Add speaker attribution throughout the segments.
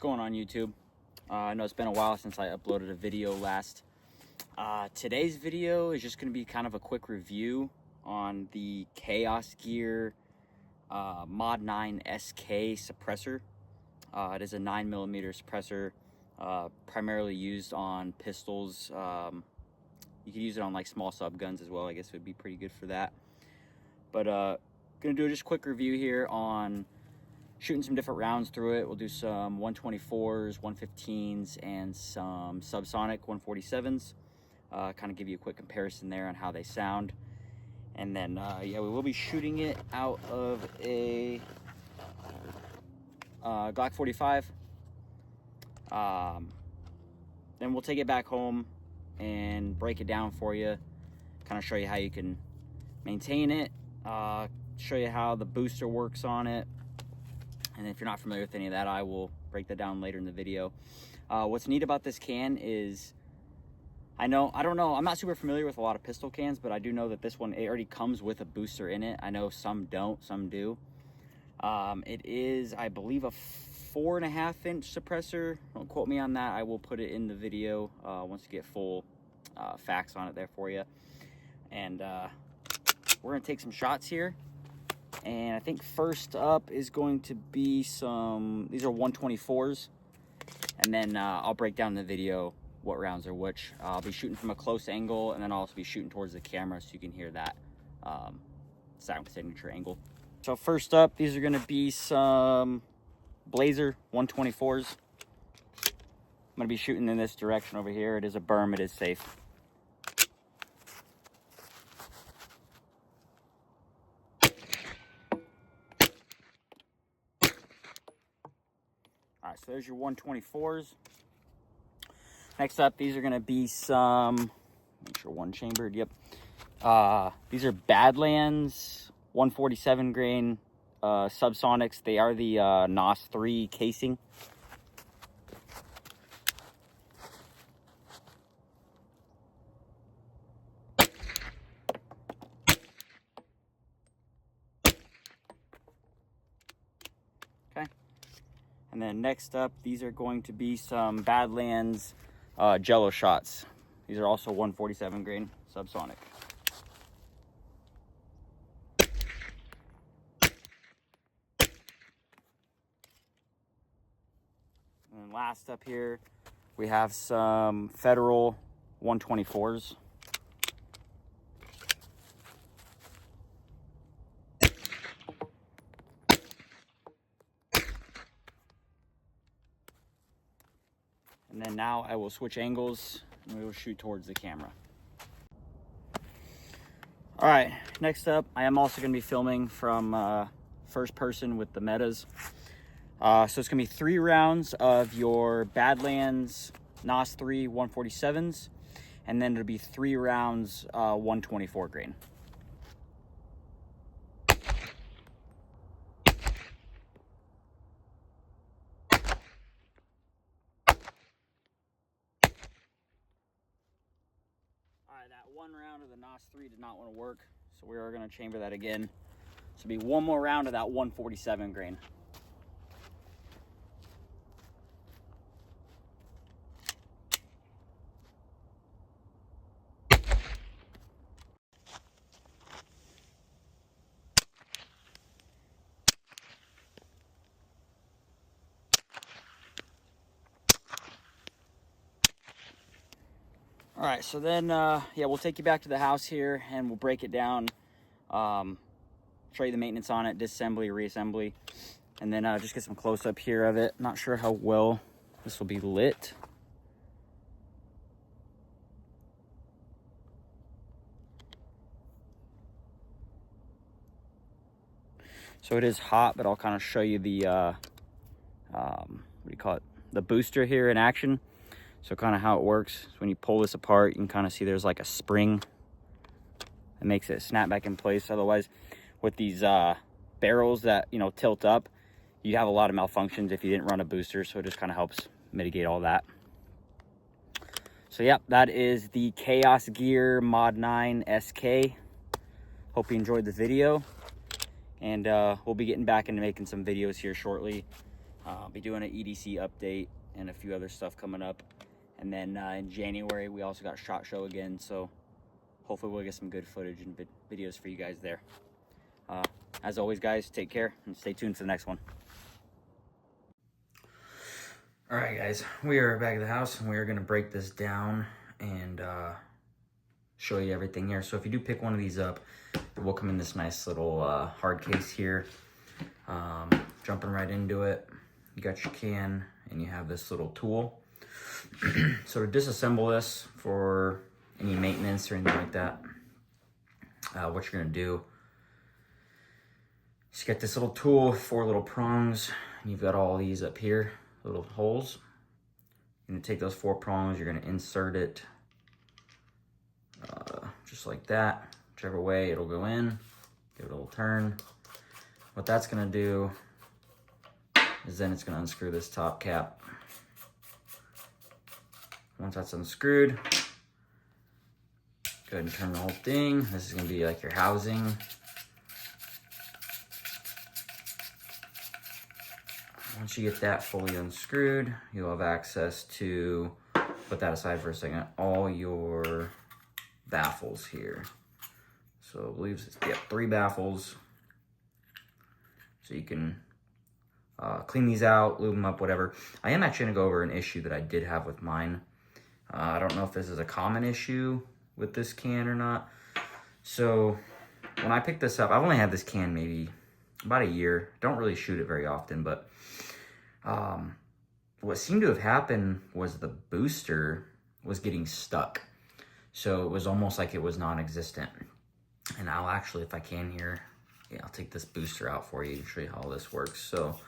Speaker 1: going on, YouTube? I know it's been a while since I uploaded a video last. Today's video is just going to be kind of a quick review on the Chaos Gear Mod 9 SK Suppressor. It is a 9mm suppressor, primarily used on pistols. You could use it on like small sub guns as well. I guess it would be pretty good for that. But gonna do just a quick review here on shooting some different rounds through it. We'll do some 124s, 115s, and some subsonic 147s. Kind of give you a quick comparison there on how they sound. And then, yeah, we will be shooting it out of a Glock 45. Then we'll take it back home and break it down for you. Kind of show you how you can maintain it. Show you how the booster works on it. And if you're not familiar with any of that, I will break that down later in the video. What's neat about this can is, I don't know, I'm not super familiar with a lot of pistol cans, but I do know that this one, it already comes with a booster in it. I know some don't, some do. It is, I believe, a 4.5-inch suppressor. Don't quote me on that. I will put it in the video once you get full facts on it there for you. And we're gonna take some shots here. And I think first up is going to be some, these are 124s. And then I'll break down in the video what rounds are which. I'll be shooting from a close angle, and then I'll also be shooting towards the camera so you can hear that sound signature angle. So first up, these are gonna be some Blazer 124s. I'm gonna be shooting in this direction over here. It is a berm, it is safe. All right, so there's your 124s. Next up, these are gonna be some, make sure one chambered, yep. These are Badlands 147 grain subsonics. They are the NOS 3 casing. Okay. And then next up, these are going to be some Badlands Jello shots. These are also 147 grain subsonic. And last up here, we have some Federal 124s. And then now I will switch angles and we will shoot towards the camera. All right, next up, I am also gonna be filming from first person with the metas. So it's gonna be 3 rounds of your Badlands NOS 3 147s, and then it'll be 3 rounds 124 grain. That one round of the NOS 3 did not want to work, so we are going to chamber that again. So it'll be one more round of that 147 grain. All right, so then, yeah, we'll take you back to the house here and we'll break it down, show you the maintenance on it, disassembly, reassembly, and then just get some close-up here of it. Not sure how well this will be lit. So it is hot, but I'll kind of show you the, what do you call it, the booster here in action. So kind of how it works is when you pull this apart, you can kind of see there's like a spring that makes it snap back in place. Otherwise, with these barrels that, you know, tilt up, you have a lot of malfunctions if you didn't run a booster. So it just kind of helps mitigate all that. So yeah, that is the Chaos Gear Mod 9 SK. Hope you enjoyed the video. And we'll be getting back into making some videos here shortly. Be doing an EDC update and a few other stuff coming up. And then in January, we also got SHOT Show again, so hopefully we'll get some good footage and videos for you guys there. As always, guys, take care and stay tuned for the next one. All right, guys, we are back at the house and we are gonna break this down and show you everything here. So if you do pick one of these up, it will come in this nice little hard case here. Jumping right into it, you got your can and you have this little tool. So to disassemble this for any maintenance or anything like that, what you're gonna do is you get this little tool, 4 little prongs, and you've got all these up here, little holes. You're gonna take those 4 prongs, you're gonna insert it just like that, whichever way it'll go in. Give it a little turn. What that's gonna do is then it's gonna unscrew this top cap. Once that's unscrewed, go ahead and turn the whole thing. This is gonna be like your housing. Once you get that fully unscrewed, you'll have access to, put that aside for a second, all your baffles here. So I believe it's, yeah, 3 baffles. So you can clean these out, lube them up, whatever. I am actually gonna go over an issue that I did have with mine. I don't know if this is a common issue with this can or not. So when I picked this up, I've only had this can maybe about a year. Don't really shoot it very often, but what seemed to have happened was the booster was getting stuck. So it was almost like it was non-existent. And I'll actually, if I can here, yeah, I'll take this booster out for you and show you how this works. So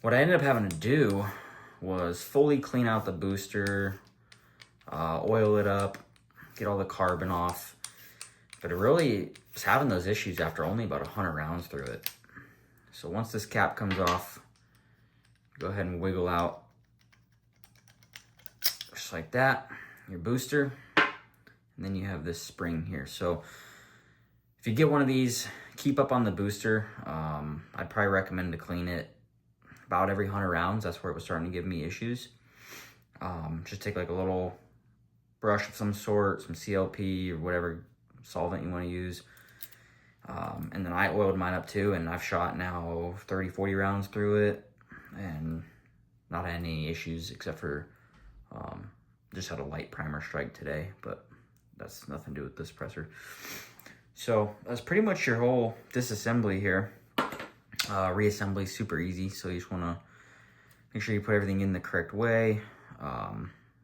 Speaker 1: what I ended up having to do was fully clean out the booster, oil it up, get all the carbon off. But it really was having those issues after only about 100 rounds through it. So once this cap comes off, go ahead and wiggle out just like that, your booster. And then you have this spring here. So if you get one of these, keep up on the booster. I'd probably recommend to clean it about every 100 rounds. That's where it was starting to give me issues. Just take like a little brush of some sort, some CLP or whatever solvent you want to use. And then I oiled mine up too, and I've shot now 30, 40 rounds through it and not had any issues except for just had a light primer strike today, but that's nothing to do with this suppressor. So that's pretty much your whole disassembly here. Reassembly super easy, so you just want to make sure you put everything in the correct way.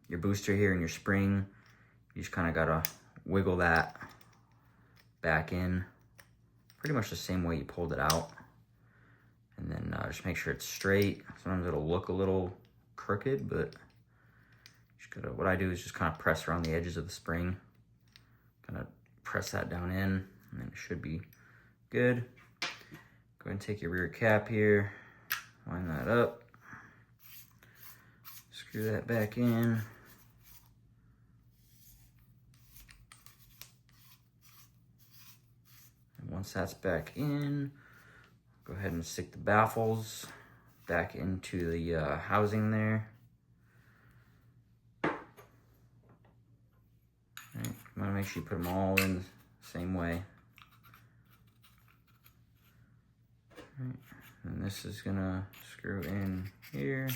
Speaker 1: Your booster here and your spring, you just kind of gotta wiggle that back in pretty much the same way you pulled it out, and then just make sure it's straight. Sometimes it'll look a little crooked, but just gotta, what I do is just kind of press around the edges of the spring, kind of press that down in, and then it should be good. Go ahead and take your rear cap here, line that up, screw that back in. And once that's back in, go ahead and stick the baffles back into the housing there. All right, you want to make sure you put them all in the same way. All right. And this is gonna screw in here.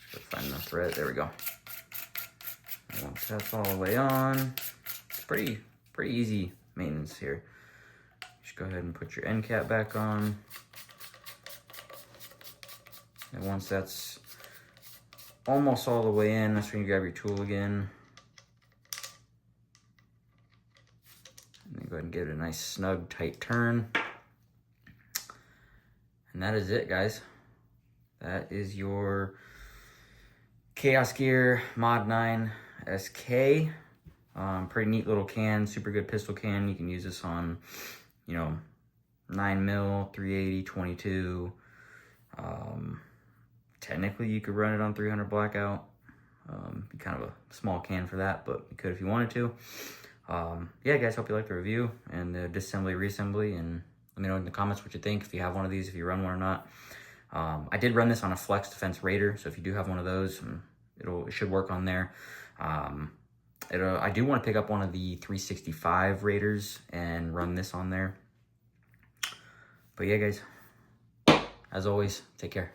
Speaker 1: Just gotta find the thread, there we go. And once that's all the way on, it's pretty easy maintenance here. Just go ahead and put your end cap back on. And once that's almost all the way in, that's when you grab your tool again. And then go ahead and give it a nice snug tight turn. And that is it, guys. That is your Chaos Gear Mod 9 SK. Pretty neat little can, super good pistol can. You can use this on, you know, 9mm, 380, 22. Technically, you could run it on 300 blackout. Be kind of a small can for that, but you could if you wanted to. Yeah, guys, hope you liked the review and the disassembly, reassembly, and
Speaker 2: Let me know in the comments what you think, if you have one of these, if you run one or not. I did run this on a Flex Defense Raider, so if you do have one of those, it should work on there. I do want to pick up one of the 365 Raiders and run this on there. But yeah, guys, as always, take care.